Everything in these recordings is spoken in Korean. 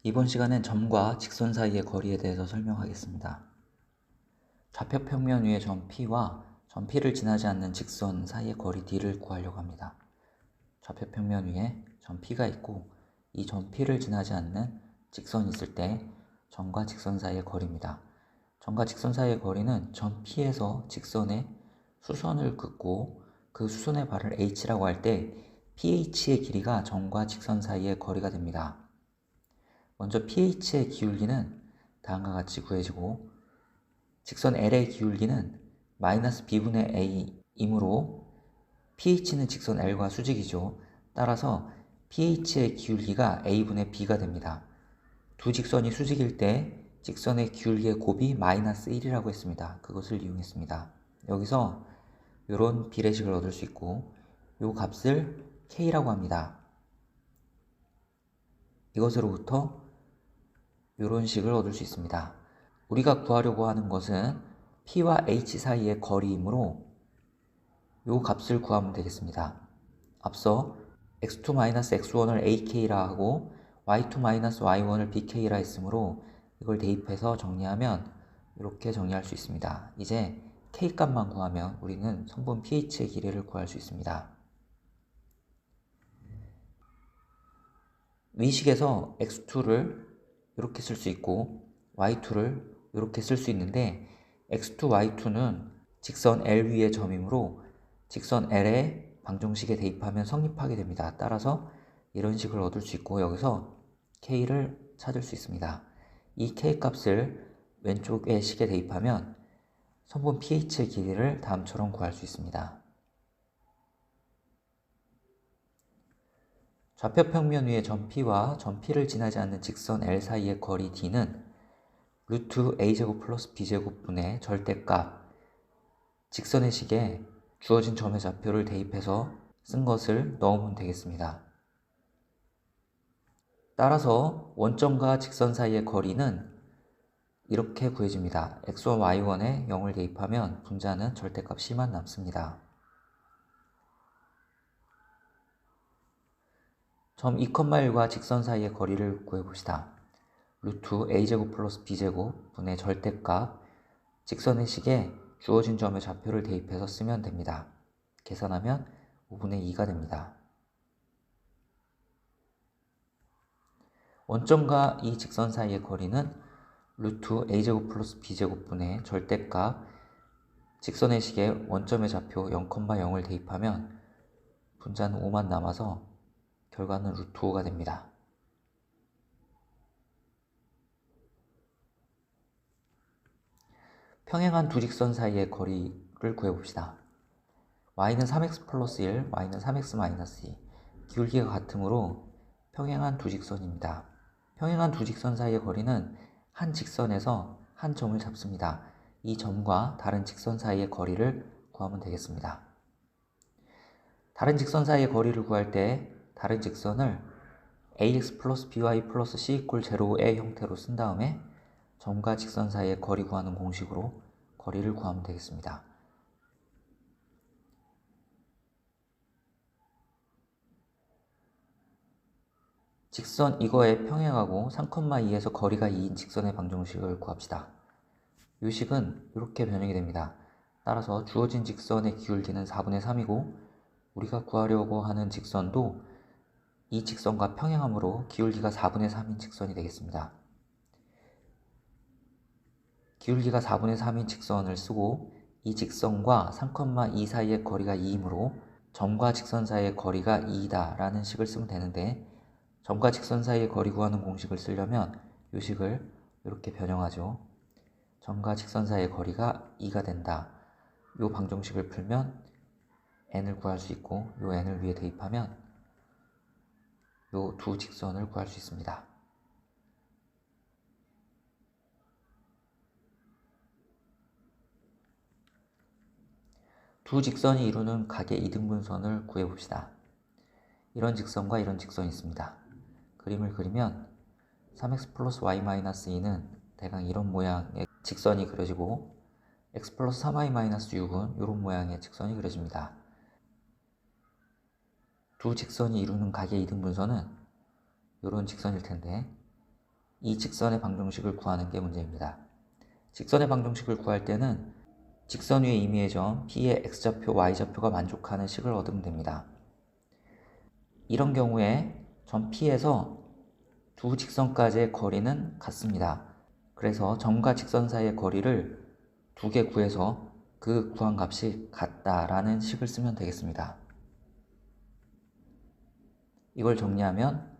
이번 시간엔 점과 직선 사이의 거리에 대해서 설명하겠습니다. 좌표 평면 위의 점 P와 점 P를 지나지 않는 직선 사이의 거리 D를 구하려고 합니다. 좌표 평면 위에 점 P가 있고 이 점 P를 지나지 않는 직선이 있을 때 점과 직선 사이의 거리입니다. 점과 직선 사이의 거리는 점 P에서 직선의 수선을 긋고 그 수선의 발을 H라고 할 때 PH의 길이가 점과 직선 사이의 거리가 됩니다. 먼저 pH의 기울기는 다음과 같이 구해지고 직선 L의 기울기는 마이너스 b분의 a이므로 pH는 직선 L과 수직이죠. 따라서 pH의 기울기가 a분의 b가 됩니다. 두 직선이 수직일 때 직선의 기울기의 곱이 마이너스 1이라고 했습니다. 그것을 이용했습니다. 여기서 이런 비례식을 얻을 수 있고 이 값을 k라고 합니다. 이것으로부터 이런 식을 얻을 수 있습니다. 우리가 구하려고 하는 것은 P와 H 사이의 거리이므로 이 값을 구하면 되겠습니다. 앞서 x2-x1을 ak라 하고 y2-y1을 bk라 했으므로 이걸 대입해서 정리하면 이렇게 정리할 수 있습니다. 이제 k 값만 구하면 우리는 성분 pH의 길이를 구할 수 있습니다. 위식에서 x2를 이렇게 쓸 수 있고 y2를 이렇게 쓸 수 있는데 x2, y2는 직선 L 위의 점이므로 직선 L에 방정식에 대입하면 성립하게 됩니다. 따라서 이런 식을 얻을 수 있고 여기서 K를 찾을 수 있습니다. 이 K 값을 왼쪽의 식에 대입하면 성분 pH의 길이를 다음처럼 구할 수 있습니다. 좌표 평면 위의 점 P와 점 P를 지나지 않는 직선 L 사이의 거리 D는 루트 A제곱 플러스 B제곱 분의 절대값 직선의 식에 주어진 점의 좌표를 대입해서 쓴 것을 넣으면 되겠습니다. 따라서 원점과 직선 사이의 거리는 이렇게 구해집니다. x1, y1에 0을 대입하면 분자는 절대값 C만 남습니다. 점 2,1과 직선 사이의 거리를 구해봅시다. 루트 a제곱 플러스 b제곱 분의 절대값 직선의 식에 주어진 점의 좌표를 대입해서 쓰면 됩니다. 계산하면 5분의 2가 됩니다. 원점과 이 직선 사이의 거리는 루트 a제곱 플러스 b제곱 분의 절대값 직선의 식에 원점의 좌표 0,0을 대입하면 분자는 5만 남아서 결과는 루트 5가 됩니다. 평행한 두 직선 사이의 거리를 구해봅시다. y는 3x 플러스 1, y는 3x 마이너스 2 기울기가 같으므로 평행한 두 직선입니다. 평행한 두 직선 사이의 거리는 한 직선에서 한 점을 잡습니다. 이 점과 다른 직선 사이의 거리를 구하면 되겠습니다. 다른 직선 사이의 거리를 구할 때 다른 직선을 ax 플러스 by 플러스 c 이퀄 제로의 형태로 쓴 다음에 점과 직선 사이의 거리 구하는 공식으로 거리를 구하면 되겠습니다. 직선 이거에 평행하고 3,2에서 거리가 2인 직선의 방정식을 구합시다. 이 식은 이렇게 변형이 됩니다. 따라서 주어진 직선의 기울기는 4분의 3이고 우리가 구하려고 하는 직선도 이 직선과 평행하므로 기울기가 4분의 3인 직선이 되겠습니다. 기울기가 4분의 3인 직선을 쓰고 이 직선과 3,2 사이의 거리가 2이므로 점과 직선 사이의 거리가 2이다 라는 식을 쓰면 되는데 점과 직선 사이의 거리 구하는 공식을 쓰려면 이 식을 이렇게 변형하죠. 점과 직선 사이의 거리가 2가 된다. 이 방정식을 풀면 n을 구할 수 있고 이 n을 위에 대입하면 이 두 직선을 구할 수 있습니다. 두 직선이 이루는 각의 이등분선을 구해봅시다. 이런 직선과 이런 직선이 있습니다. 그림을 그리면 3x 플러스 y 마이너스 2는 대강 이런 모양의 직선이 그려지고 x 플러스 3y 마이너스 6은 이런 모양의 직선이 그려집니다. 두 직선이 이루는 각의 이등분선은 이런 직선일 텐데 이 직선의 방정식을 구하는 게 문제입니다. 직선의 방정식을 구할 때는 직선 위의 임의의 점 P의 X좌표, Y좌표가 만족하는 식을 얻으면 됩니다. 이런 경우에 점 P에서 두 직선까지의 거리는 같습니다. 그래서 점과 직선 사이의 거리를 두 개 구해서 그 구한 값이 같다라는 식을 쓰면 되겠습니다. 이걸 정리하면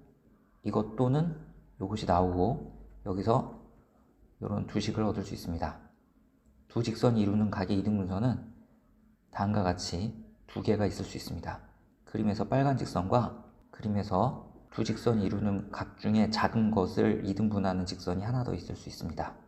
이것 또는 이것이 나오고 여기서 이런 두 식을 얻을 수 있습니다. 두 직선이 이루는 각의 이등분선은 다음과 같이 두 개가 있을 수 있습니다. 그림에서 빨간 직선과 그림에서 두 직선이 이루는 각 중에 작은 것을 이등분하는 직선이 하나 더 있을 수 있습니다.